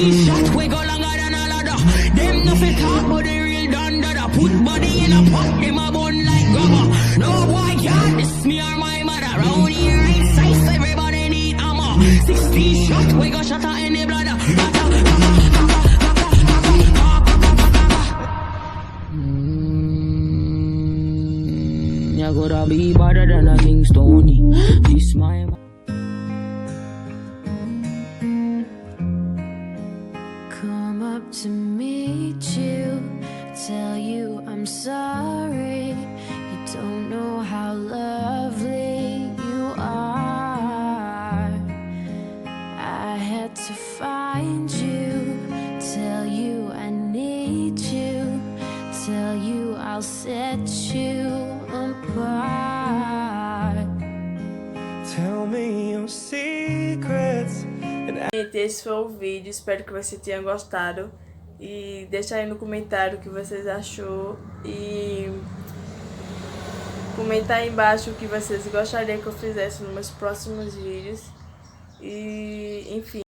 16 shot, we go longer than a ladder. Them nothing talk, but they real done that. Put body in a pot, them a bun like rubber. No boy can't diss me or my mother. Round here ain't size, everybody need armor. 16 shot, we go shut out any bladder. You gotta be better than a King Stony. This my. Come up to meet you, tell you I'm sorry. You don't know how lovely you are. I had to find you, tell you I need you, tell you I'll set you apart. Tell me your secrets. Gente, esse foi o vídeo, espero que você tenha gostado. E deixa aí no comentário o que vocês achou. E comenta aí embaixo o que vocês gostariam que eu fizesse nos meus próximos vídeos. E enfim.